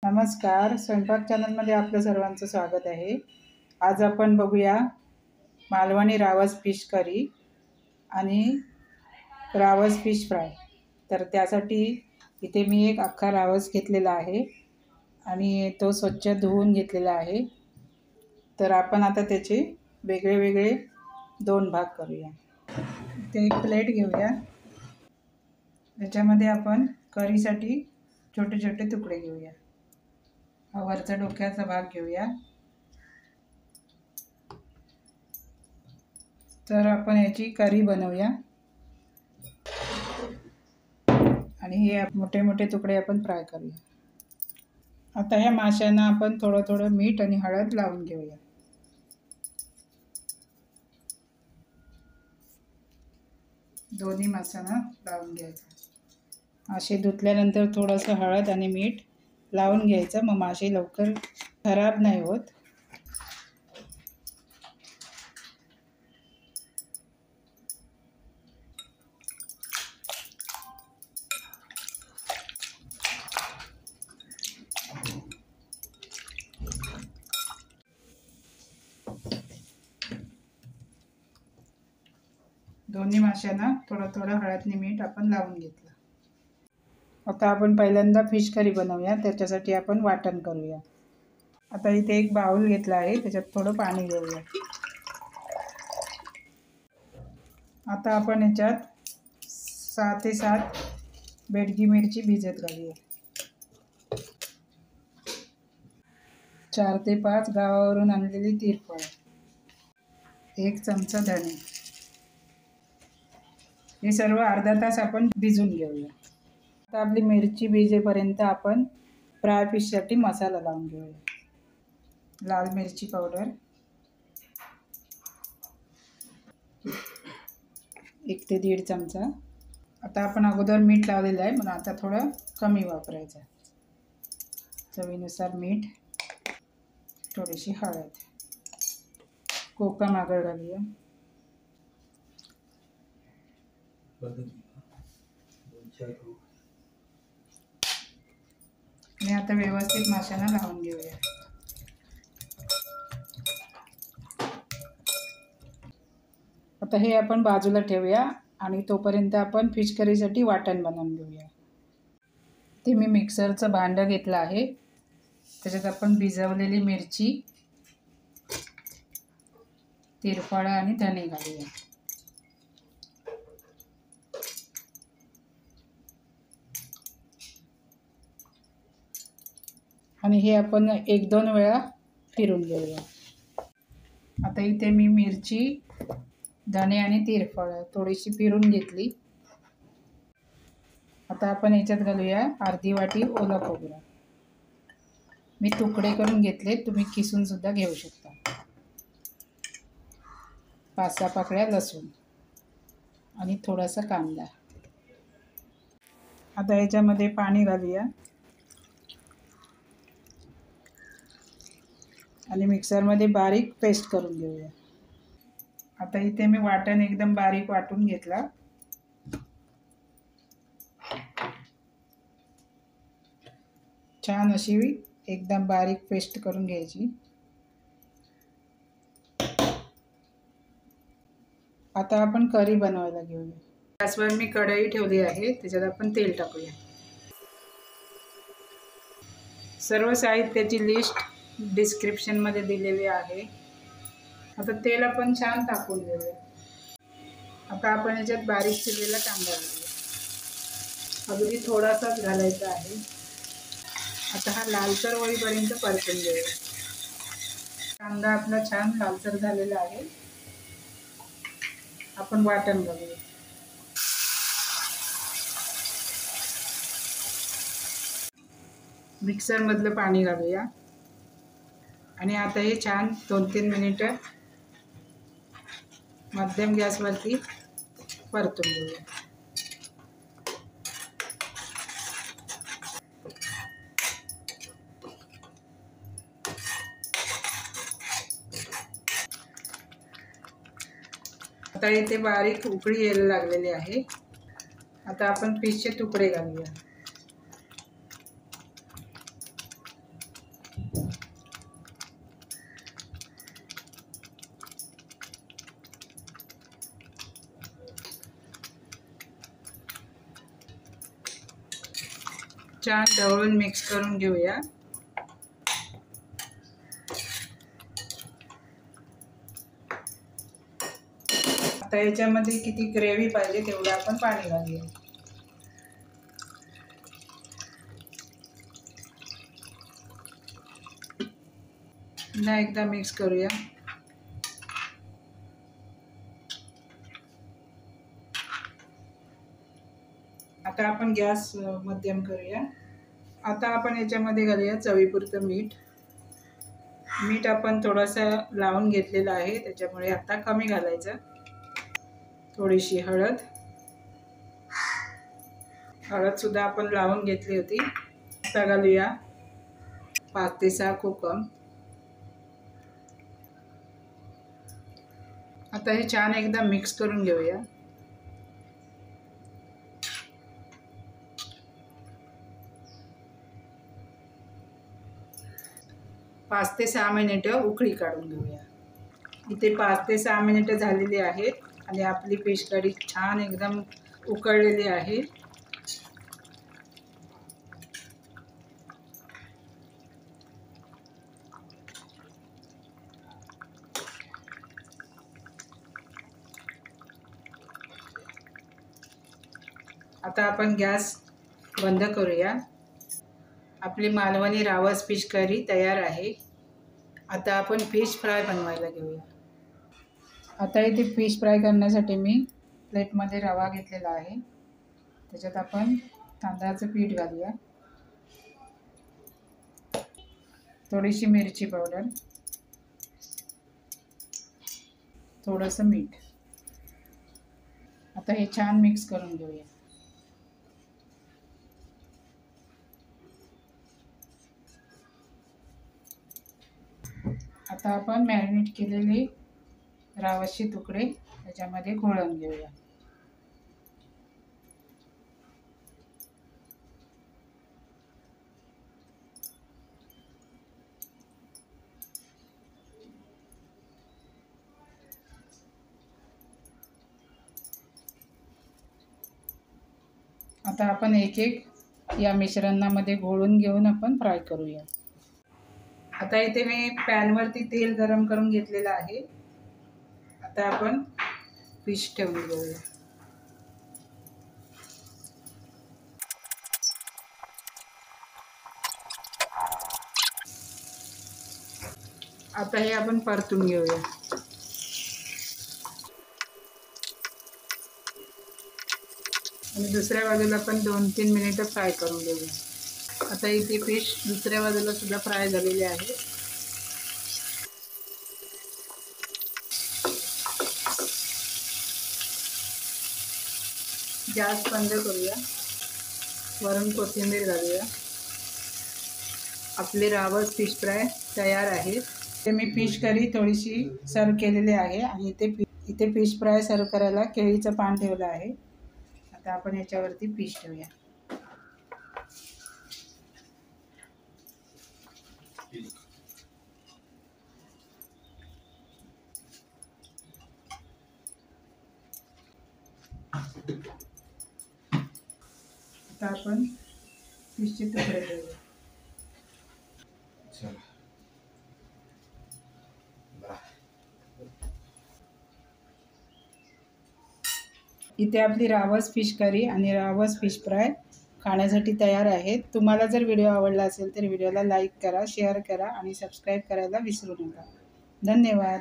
नमस्कार, स्वयंपाक चॅनलमध्ये आपलं सर्वांचं स्वागत आहे। आज आपण बघूया मालवणी रावस फिश करी आणि रावस फिश फ्राय। तर त्यासाठी इथे मी एक अख्खा रावस घेतलेला आहे आणि तो स्वच्छ धुवून घेतलेला आहे। तर आपण आता त्याचे वेगळे वेगळे दोन भाग करूया। ते एक प्लेट घेऊया, त्याच्यामध्ये आपण करीसाठी छोटे छोटे तुकडे घेऊया। वरचा डोक्याचा भाग घेऊया। तर आपण याची करी बनवूया आणि हे मोठे मोठे तुकडे आपण फ्राय करूया। आता ह्या माशांना आपण थोडं थोडं मीठ आणि हळद लावून घेऊया। दोन्ही माशांना लावून घ्यायचं। मासे धुतल्यानंतर थोडंसं हळद आणि मीठ लावून घ्यायचं, मग मासे लवकर खराब नाही होत। दोन्ही माशांना थोडं थोडं हळद आणि मीठ आपण लावून घेतलं। आता आपण पहिल्यांदा फिश करी बनवूया, त्याच्यासाठी आपण वाटण करूया। आता इथे एक बाउल घेतला आहे, त्याच्यात थोडं पाणी घेऊया। आता आपण याच्यात 6 ते 7 बेडगी मिरची भिजत घालूया। 4 ते 5 गावावरून आणलेली तिरफळ, 1 चमचा धणे। हे सर्व अर्धा तास आपण भिजून घेऊया। आता आपली मिरची भिजेपर्यंत आपण फ्राय फिशसाठी मसाला लावून घेऊया। लाल मिरची पावडर 1 ते 1.5 चमचा। आता आपण अगोदर मीठ लावलेलं आहे, पण आता थोडं कमी वापरायचं। चवीनुसार मीठ, थोडीशी हळद, कोकम आगळ घालूया। आणि आता व्यवस्थित माशांना लावून घेऊया। आता हे आपण बाजूला ठेवूया आणि तोपर्यंत आपण फिश करीसाठी वाटण बनवून घेऊया। ते मी मिक्सरचं भांडं घेतलं आहे, त्याच्यात आपण भिजवलेली मिरची, तिरफळ आणि धणे घालूया। आणि हे आपण 1-2 वेळा फिरून घेऊया। आता इथे मी मिरची, धणे आणि तिरफळ थोडीशी फिरून घेतली। आता आपण याच्यात घालूया अर्धी वाटी ओलं खोबरं। मी तुकडे करून घेतले, तुम्ही किसून सुद्धा घेऊ शकता। 5-6 पाकळ्या लसूण आणि थोडासा कांदा। आता याच्यामध्ये पाणी घालूया आणि मिक्सरमध्ये बारीक पेस्ट करून घेऊया। आता इथे मी वाटण एकदम बारीक वाटून घेतला। छान अशी एकदम बारीक पेस्ट करून घ्यायची। आता आपण करी बनवायला घेऊया। गॅसवर मी कढई ठेवली आहे, त्याच्यात आपण तेल टाकूया। सर्व साहित्याची लिस्ट डिस्क्रिप्शनमध्ये दिलेली आहे। आता तेल आपण छान टाकून घेऊया। आता आपण याच्यात बारीक चिरलेला कांदा घालूया, अगदी थोडासाच घालायचा आहे। आता हा लालसर होईपर्यंत परतून घेऊया। कांदा आपला छान लालसर झालेला आहे, आपण वाटण घालूया। मिक्सर मधलं पाणी घालूया आणि आता हे छान 2-3 मिनिटं मध्यम गॅसवरती परतून घेऊया। आता इथे बारीक उकळी यायला लागलेली आहे। आता आपण फिशचे तुकडे घालूया। छान ढवळून मिक्स करून घेऊया. आता याच्यामध्ये किती ग्रेव्ही पाहिजे तेवढं आपण पाणी घालूया. पुन्हा एकदा मिक्स करूया. आता आपण गॅस मध्यम करूया. आता आपण याच्यामध्ये घालूया चवीपुरतं मीठ. मीठ आपण थोडंसं लावून घेतलेलं आहे, त्याच्यामुळे आता कमी घालायचं. थोडीशी हळद सुद्धा आपण लावून घेतली होती. आता घालूया 5 ते 6 कोकम. आता हे छान एकदा मिक्स करून घेऊया. पाच ते 6 मिनिटं उकळी काढून घेऊया. इथे 5 ते 6 मिनिटं झालेली आहेत आणि आपली फिश कढी छान एकदम उकळलेली आहे. आता आपण गॅस बंद करूया. आपली मालवणी रावस फिश करी तयार आहे. आता आपण फिश फ्राय बनवायला घेऊया. आता इथे फिश फ्राय करण्यासाठी मी प्लेटमध्ये रवा घेतलेला आहे. त्याच्यात आपण तांदळाचं पीठ घालूया. थोडीशी मिरची पावडर, थोडंसं मीठ. आता हे छान मिक्स करून घेऊया. आता आपण मॅरिनेट केलेले रावसचे तुकडे त्याच्यामध्ये घोळून घेऊया. आता आपण एक एक या मिश्रणामध्ये घोळून घेऊन आपण फ्राय करूया. आता इथे मी पॅनवरती तेल गरम करून घेतलेलं आहे. आता आपण फिश ठेवून घेऊया. आता हे आपण परतून घेऊया. आणि दुसऱ्या बाजूला पण 2-3 मिनिटं फ्राय करून घेऊया. आता इथे फिश दुसऱ्या बाजूला सुद्धा फ्राय झालेले आहे. गॅस बंद करूया. वरून कोथिंबीर घालूया. आपले रावस फिश फ्राय तयार आहे. ते मी फिश करी थोडीशी सर्व केलेली आहे आणि इथे फिश फ्राय सर्व करायला केळीचं पान ठेवलं आहे. आता आपण याच्यावरती फिश ठेवूया. आता आपण फिशचे तुकडे ठेवूया. इथे आपली रावस फिश करी आणि रावस फिश फ्राय खाण्यासाठी तयार आहेत. तुम्हाला जर व्हिडिओ आवडला असेल तर व्हिडिओला लाईक करा, शेअर करा आणि सबस्क्राईब करायला विसरू नका. धन्यवाद.